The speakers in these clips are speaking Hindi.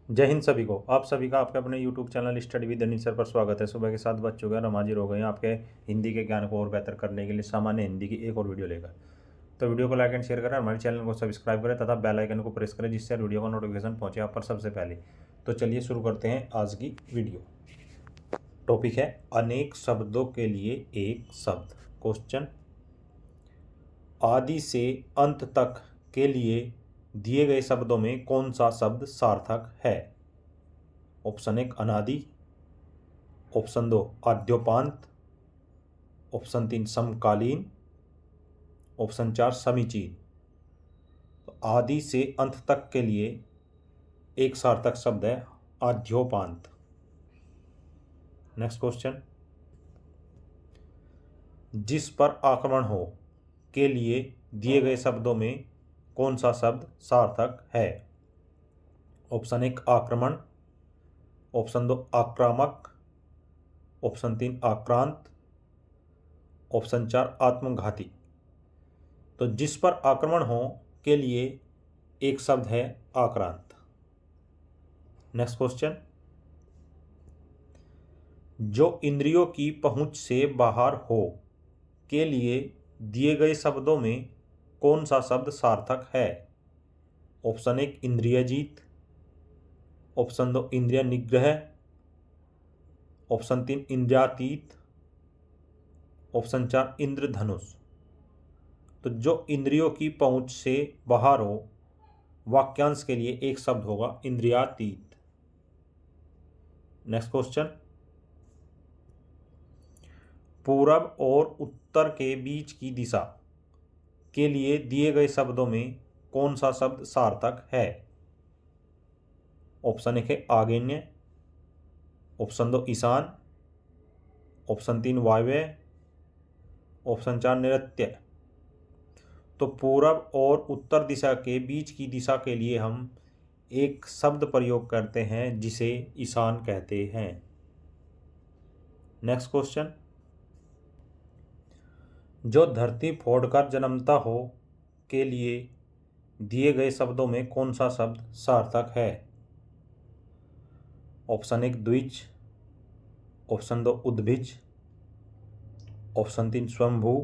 जय हिंद सभी को। आप सभी का आपके अपने YouTube channel study with Anil sir पर स्वागत है। सुबह के 7 बज चुके हैं और हम हाजिर हो गए हैं आपके हिंदी के ज्ञान को और बेहतर करने के लिए सामान्य हिंदी की एक और वीडियो लेकर। तो वीडियो को लाइक एंड शेयर करें, हमारे चैनल को सब्सक्राइब करें तथा बेल आइकन को प्रेस करें, जिससे वीडियो का नोटिफिकेशन पहुंचे आप पर सबसे पहले। तो चलिए शुरू करते हैं आज की वीडियो। टॉपिक है अनेक शब्दों के लिए एक शब्द। क्वेश्चन, आदि से अंत तक के लिए दिए गए शब्दों में कौन सा शब्द सार्थक है? ऑप्शन 1 अनादि, ऑप्शन 2 आद्योपांत, ऑप्शन 3 समकालीन, ऑप्शन 4 समीचीन। तो आदि से अंत तक के लिए एक सार्थक शब्द है आद्योपांत। नेक्स्ट क्वेश्चन, जिस पर आक्रमण हो के लिए दिए गए शब्दों में कौन सा शब्द सार्थक है? ऑप्शन 1 आक्रमण, ऑप्शन 2 आक्रामक, ऑप्शन 3 आक्रांत, ऑप्शन 4 आत्मघाती। तो जिस पर आक्रमण हो के लिए एक शब्द है आक्रांत। नेक्स्ट क्वेश्चन, जो इंद्रियों की पहुंच से बाहर हो के लिए दिए गए शब्दों में कौन सा शब्द सार्थक है? ऑप्शन 1 इंद्रिय जीत, ऑप्शन 2 इंद्रिय निग्रह, ऑप्शन 3 इंद्रियातीत, ऑप्शन 4 इंद्रधनुष। तो जो इंद्रियों की पहुंच से बाहर हो वाक्यांश के लिए एक शब्द होगा इंद्रियातीत। नेक्स्ट क्वेश्चन, पूरब और उत्तर के बीच की दिशा के लिए दिए गए शब्दों में कौन सा शब्द सार्थक है? ऑप्शन 1 है आग्नेय, ऑप्शन 2 ईशान, ऑप्शन 3 वायव्य, ऑप्शन 4 नैऋत्य। तो पूरब और उत्तर दिशा के बीच की दिशा के लिए हम एक शब्द प्रयोग करते हैं जिसे ईशान कहते हैं। नेक्स्ट क्वेश्चन, जो धरती फोड़कर जन्मता हो के लिए दिए गए शब्दों में कौन सा शब्द सार्थक है? ऑप्शन 1 द्विज, ऑप्शन 2 उद्भिज, ऑप्शन 3 स्वयंभू,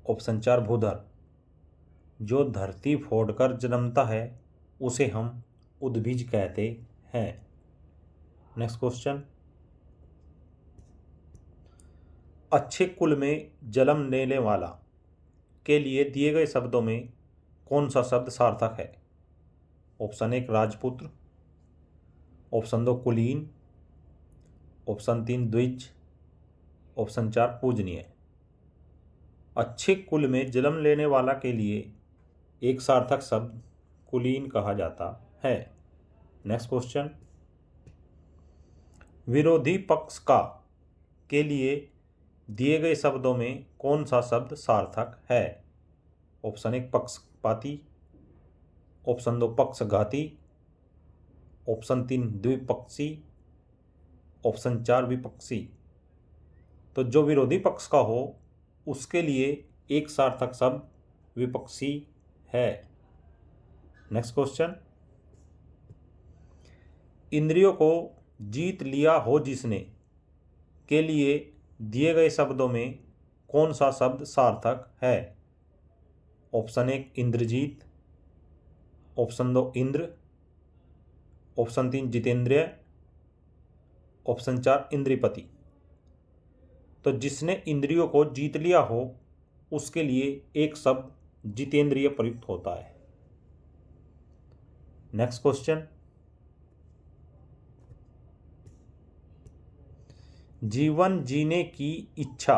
ऑप्शन 4 भूधर। जो धरती फोड़कर जन्मता है उसे हम उद्भिज कहते हैं। नेक्स्ट क्वेश्चन, अच्छे कुल में जन्म लेने वाला के लिए दिए गए शब्दों में कौन सा शब्द सार्थक है? ऑप्शन 1 राजपुत्र, ऑप्शन 2 कुलीन, ऑप्शन 3 द्विज, ऑप्शन 4 पूजनीय। अच्छे कुल में जन्म लेने वाला के लिए एक सार्थक शब्द कुलीन कहा जाता है। नेक्स्ट क्वेश्चन, विरोधी पक्ष का के लिए दिए गए शब्दों में कौन सा शब्द सार्थक है? ऑप्शन 1 पक्षपाती, ऑप्शन 2 पक्षघाती, ऑप्शन 3 द्विपक्षी, ऑप्शन 4 विपक्षी। तो जो विरोधी पक्ष का हो उसके लिए एक सार्थक शब्द विपक्षी है। नेक्स्ट क्वेश्चन, इंद्रियों को जीत लिया हो जिसने के लिए दिए गए शब्दों में कौन सा शब्द सार्थक है? ऑप्शन 1 इंद्रजीत, ऑप्शन 2 इंद्र, ऑप्शन 3 जितेंद्रिय, ऑप्शन 4 इंद्रिपति। तो जिसने इंद्रियों को जीत लिया हो उसके लिए एक शब्द जितेंद्रिय प्रयुक्त होता है। नेक्स्ट क्वेश्चन, जीवन जीने की इच्छा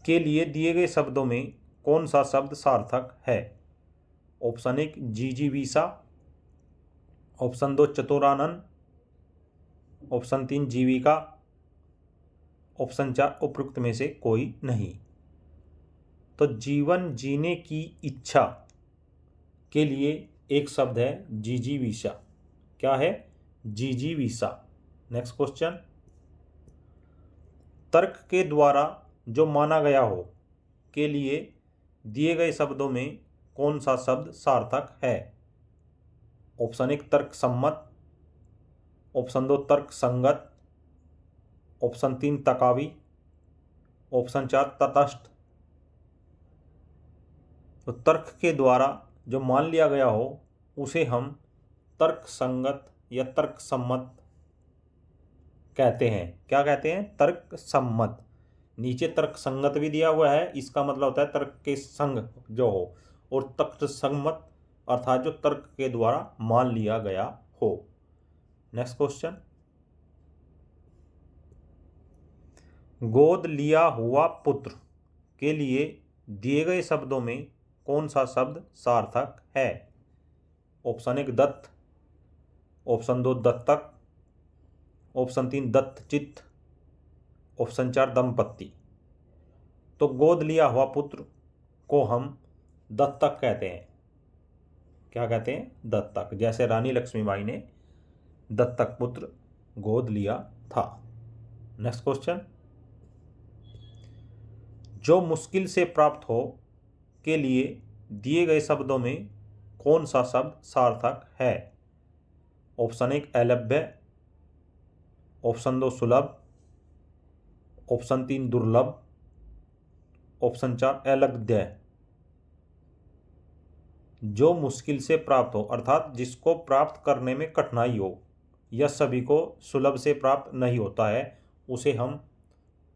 के लिए दिए गए शब्दों में कौन सा शब्द सार्थक है? ऑप्शन 1 जिजीविषा, ऑप्शन 2 चतुरानन, ऑप्शन 3 जीविका, ऑप्शन 4 उपरोक्त में से कोई नहीं। तो जीवन जीने की इच्छा के लिए एक शब्द है जिजीविषा। क्या है? जिजीविषा। नेक्स्ट क्वेश्चन, तर्क के द्वारा जो माना गया हो के लिए दिए गए शब्दों में कौन सा शब्द सार्थक है? ऑप्शन 1 तर्क सम्मत, ऑप्शन 2 तर्क संगत, ऑप्शन 3 तकावी, ऑप्शन 4 तटस्थ। तो तर्क के द्वारा जो मान लिया गया हो उसे हम तर्क संगत या तर्क सम्मत कहते हैं। क्या कहते हैं? तर्क सम्मत। नीचे तर्क संगत भी दिया हुआ है, इसका मतलब होता है तर्क के संग जो हो, और तर्क सम्मत अर्थात जो तर्क के द्वारा मान लिया गया हो। नेक्स्ट क्वेश्चन, गोद लिया हुआ पुत्र के लिए दिए गए शब्दों में कौन सा शब्द सार्थक है? ऑप्शन 1 दत्त, ऑप्शन 2 दत्तक, ऑप्शन 3 दत्तचित्त, ऑप्शन 4 दंपत्ति। तो गोद लिया हुआ पुत्र को हम दत्तक कहते हैं। क्या कहते हैं? दत्तक। जैसे रानी लक्ष्मीबाई ने दत्तक पुत्र गोद लिया था। नेक्स्ट क्वेश्चन, जो मुश्किल से प्राप्त हो के लिए दिए गए शब्दों में कौन सा शब्द सार्थक है? ऑप्शन 1 अलभ्य, ऑप्शन 2 सुलभ, ऑप्शन 3 दुर्लभ, ऑप्शन 4 अलग्ध्य। जो मुश्किल से प्राप्त हो अर्थात जिसको प्राप्त करने में कठिनाई हो या सभी को सुलभ से प्राप्त नहीं होता है उसे हम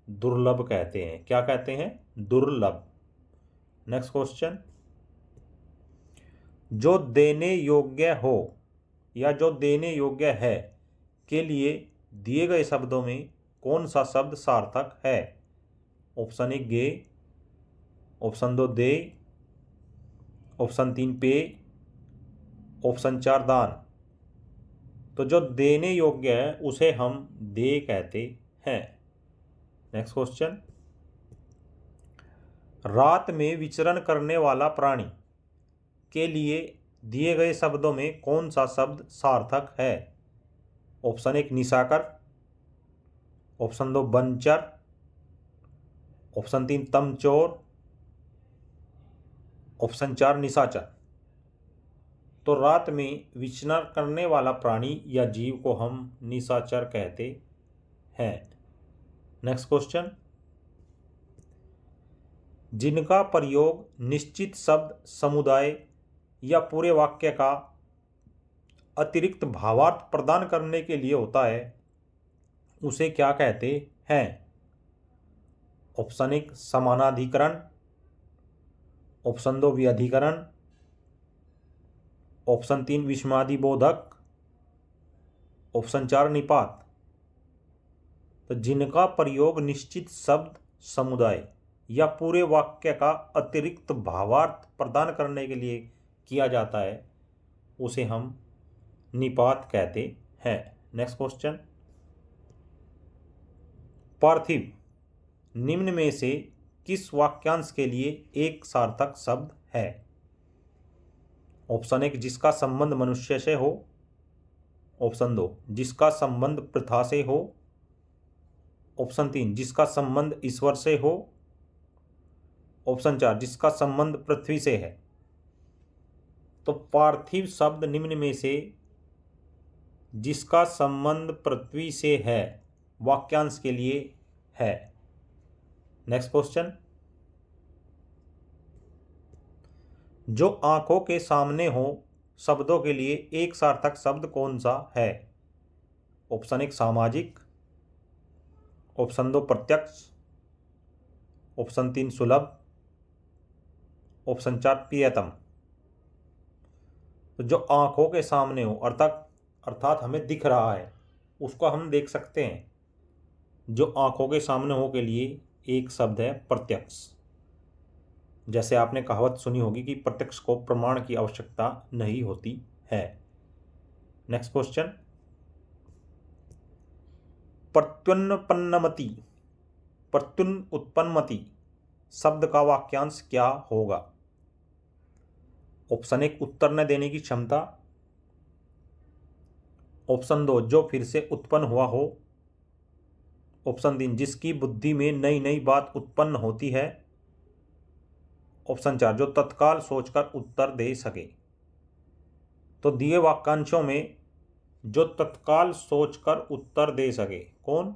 दुर्लभ कहते हैं। क्या कहते हैं? दुर्लभ। नेक्स्ट क्वेश्चन, जो देने योग्य हो या जो देने योग्य है के लिए दिए गए शब्दों में कौन सा शब्द सार्थक है? ऑप्शन 1 गे, ऑप्शन 2 दे, ऑप्शन 3 पे, ऑप्शन 4 दान। तो जो देने योग्य है उसे हम दे कहते हैं। नेक्स्ट क्वेश्चन, रात में विचरण करने वाला प्राणी के लिए दिए गए शब्दों में कौन सा शब्द सार्थक है? ऑप्शन 1 निशाकर, ऑप्शन 2 बनचर, ऑप्शन 3 तमचोर, ऑप्शन 4 निशाचर। तो रात में विचरण करने वाला प्राणी या जीव को हम निशाचर कहते हैं। नेक्स्ट क्वेश्चन, जिनका प्रयोग निश्चित शब्द समुदाय या पूरे वाक्य का अतिरिक्त भावार्थ प्रदान करने के लिए होता है उसे क्या कहते हैं? ऑप्शन 1 समानाधिकरण, ऑप्शन 2 व्यधिकरण, ऑप्शन 3 विस्मयादिबोधक, ऑप्शन 4 निपात। तो जिनका प्रयोग निश्चित शब्द समुदाय या पूरे वाक्य का अतिरिक्त भावार्थ प्रदान करने के लिए किया जाता है उसे हम निपात कहते हैं। नेक्स्ट क्वेश्चन, पार्थिव निम्न में से किस वाक्यांश के लिए एक सार्थक शब्द है? ऑप्शन 1 जिसका संबंध मनुष्य से हो, ऑप्शन 2 जिसका संबंध प्रथा से हो, ऑप्शन 3 जिसका संबंध ईश्वर से हो, ऑप्शन 4 जिसका संबंध पृथ्वी से है। तो पार्थिव शब्द निम्न में से जिसका संबंध पृथ्वी से है वाक्यांश के लिए है। नेक्स्ट क्वेश्चन, जो आंखों के सामने हो शब्दों के लिए एक सार्थक शब्द कौन सा है? ऑप्शन 1 सामाजिक, ऑप्शन 2 प्रत्यक्ष, ऑप्शन 3 सुलभ, ऑप्शन 4 प्रियतम। तो जो आंखों के सामने हो अर्थात हमें दिख रहा है उसको हम देख सकते हैं। जो आंखों के सामने हो के लिए एक शब्द है प्रत्यक्ष। जैसे आपने कहावत सुनी होगी कि प्रत्यक्ष को प्रमाण की आवश्यकता नहीं होती है। नेक्स्ट क्वेश्चन, प्रत्युत्पन्नमति शब्द का वाक्यांश क्या होगा? ऑप्शन 1 उत्तर न देने की क्षमता, ऑप्शन 2 जो फिर से उत्पन्न हुआ हो, ऑप्शन 3 जिसकी बुद्धि में नई नई बात उत्पन्न होती है, ऑप्शन 4 जो तत्काल सोचकर उत्तर दे सके। तो दिए वाक्यांशों में जो तत्काल सोचकर उत्तर दे सके, कौन?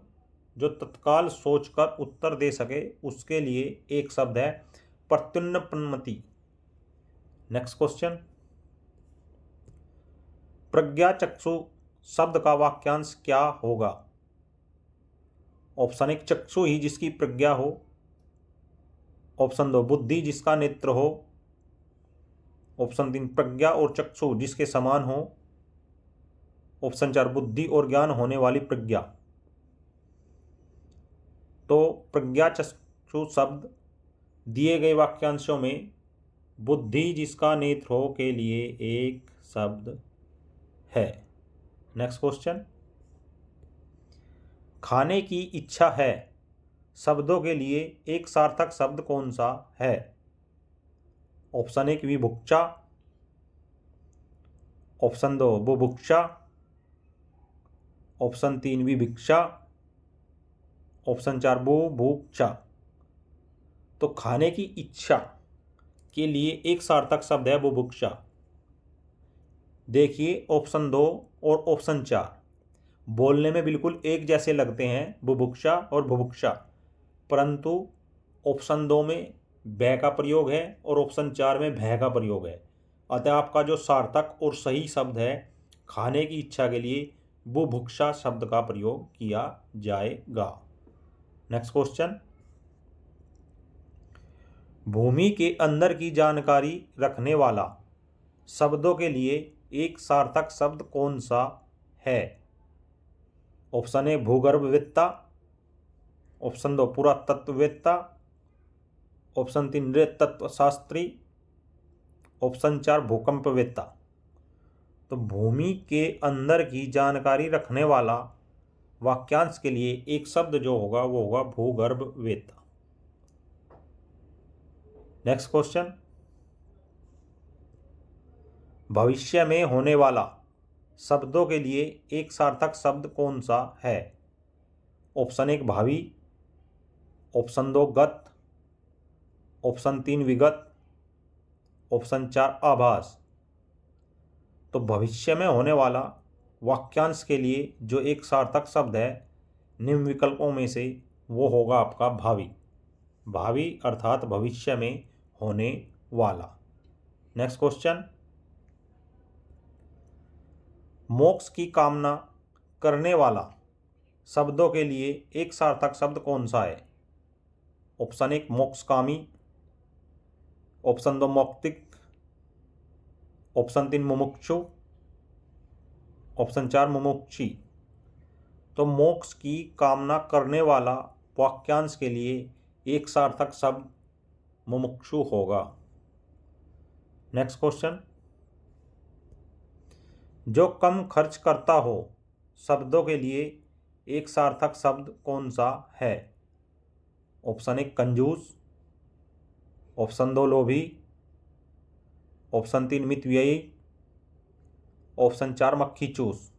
जो तत्काल सोचकर उत्तर दे सके, उसके लिए एक शब्द है प्रत्युन्नपन्नमति। नेक्स्ट क्वेश्चन, प्रज्ञाचक्षु शब्द का वाक्यांश क्या होगा? ऑप्शन 1 चक्षु ही जिसकी प्रज्ञा हो, ऑप्शन 2 बुद्धि जिसका नेत्र हो, ऑप्शन 3 प्रज्ञा और चक्षु जिसके समान हो, ऑप्शन 4 बुद्धि और ज्ञान होने वाली प्रज्ञा। तो प्रज्ञा चक्षु शब्द दिए गए वाक्यांशों में बुद्धि जिसका नेत्र हो के लिए एक शब्द है। नेक्स्ट क्वेश्चन, खाने की इच्छा है शब्दों के लिए एक सार्थक शब्द कौन सा है? ऑप्शन 1 विभुक्षा, ऑप्शन 2 बुभुक्षा, ऑप्शन 3 विभिक्षा, ऑप्शन 4 बुभुक्षा। तो खाने की इच्छा के लिए एक सार्थक शब्द है बुभुक्षा। देखिए ऑप्शन 2 और ऑप्शन 4 बोलने में बिल्कुल एक जैसे लगते हैं, बुभुक्षा और बुभुक्षा, परंतु ऑप्शन 2 में बै का प्रयोग है और ऑप्शन 4 में भय का प्रयोग है। अतः आपका जो सार्थक और सही शब्द है खाने की इच्छा के लिए बुभुक्षा शब्द का प्रयोग किया जाएगा। नेक्स्ट क्वेश्चन, भूमि के अंदर की जानकारी रखने वाला शब्दों के लिए एक सार्थक शब्द कौन सा है? ऑप्शन 1 भूगर्भवेत्ता, ऑप्शन 2 पुरातत्ववेत्ता, ऑप्शन 3 नृतत्वशास्त्री, ऑप्शन 4 भूकंपवेत्ता। तो भूमि के अंदर की जानकारी रखने वाला वाक्यांश के लिए एक शब्द जो होगा वो होगा भूगर्भवेत्ता। नेक्स्ट क्वेश्चन, भविष्य में होने वाला शब्दों के लिए एक सार्थक शब्द कौन सा है? ऑप्शन 1 भावी, ऑप्शन 2 गत, ऑप्शन 3 विगत, ऑप्शन 4 आभास। तो भविष्य में होने वाला वाक्यांश के लिए जो एक सार्थक शब्द है निम्न विकल्पों में से वो होगा आपका भावी। भावी अर्थात भविष्य में होने वाला। नेक्स्ट क्वेश्चन, मोक्ष की कामना करने वाला शब्दों के लिए एक सार्थक शब्द कौन सा है? ऑप्शन 1 मोक्षकामी, ऑप्शन 2 मौक्तिक, ऑप्शन 3 मुमुक्षु, ऑप्शन 4 मुमुक्षी। तो मोक्ष की कामना करने वाला वाक्यांश के लिए एक सार्थक शब्द मुमुक्षु होगा। नेक्स्ट क्वेश्चन, जो कम खर्च करता हो शब्दों के लिए एक सार्थक शब्द कौन सा है? ऑप्शन 1 कंजूस, ऑप्शन 2 लोभी, ऑप्शन 3 मितव्ययी, ऑप्शन 4 मक्खी चूस।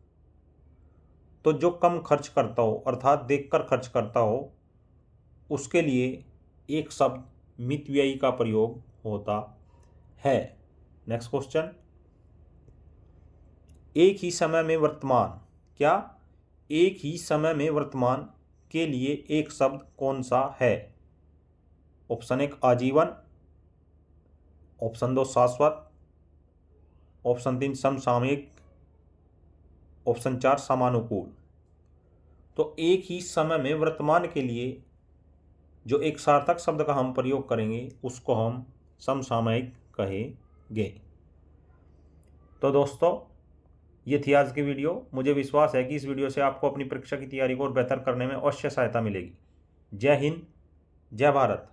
तो जो कम खर्च करता हो अर्थात देखकर खर्च करता हो उसके लिए एक शब्द मितव्ययी का प्रयोग होता है। नेक्स्ट क्वेश्चन, एक ही समय में वर्तमान, क्या एक ही समय में वर्तमान के लिए एक शब्द कौन सा है? ऑप्शन 1 आजीवन, ऑप्शन 2 शाश्वत, ऑप्शन 3 समसामयिक, ऑप्शन 4 समानुकूल। तो एक ही समय में वर्तमान के लिए जो एक सार्थक शब्द का हम प्रयोग करेंगे उसको हम समसामयिक कहेंगे। तो दोस्तों ये थी आज की वीडियो। मुझे विश्वास है कि इस वीडियो से आपको अपनी परीक्षा की तैयारी को और बेहतर करने में अवश्य सहायता मिलेगी। जय हिंद, जय भारत।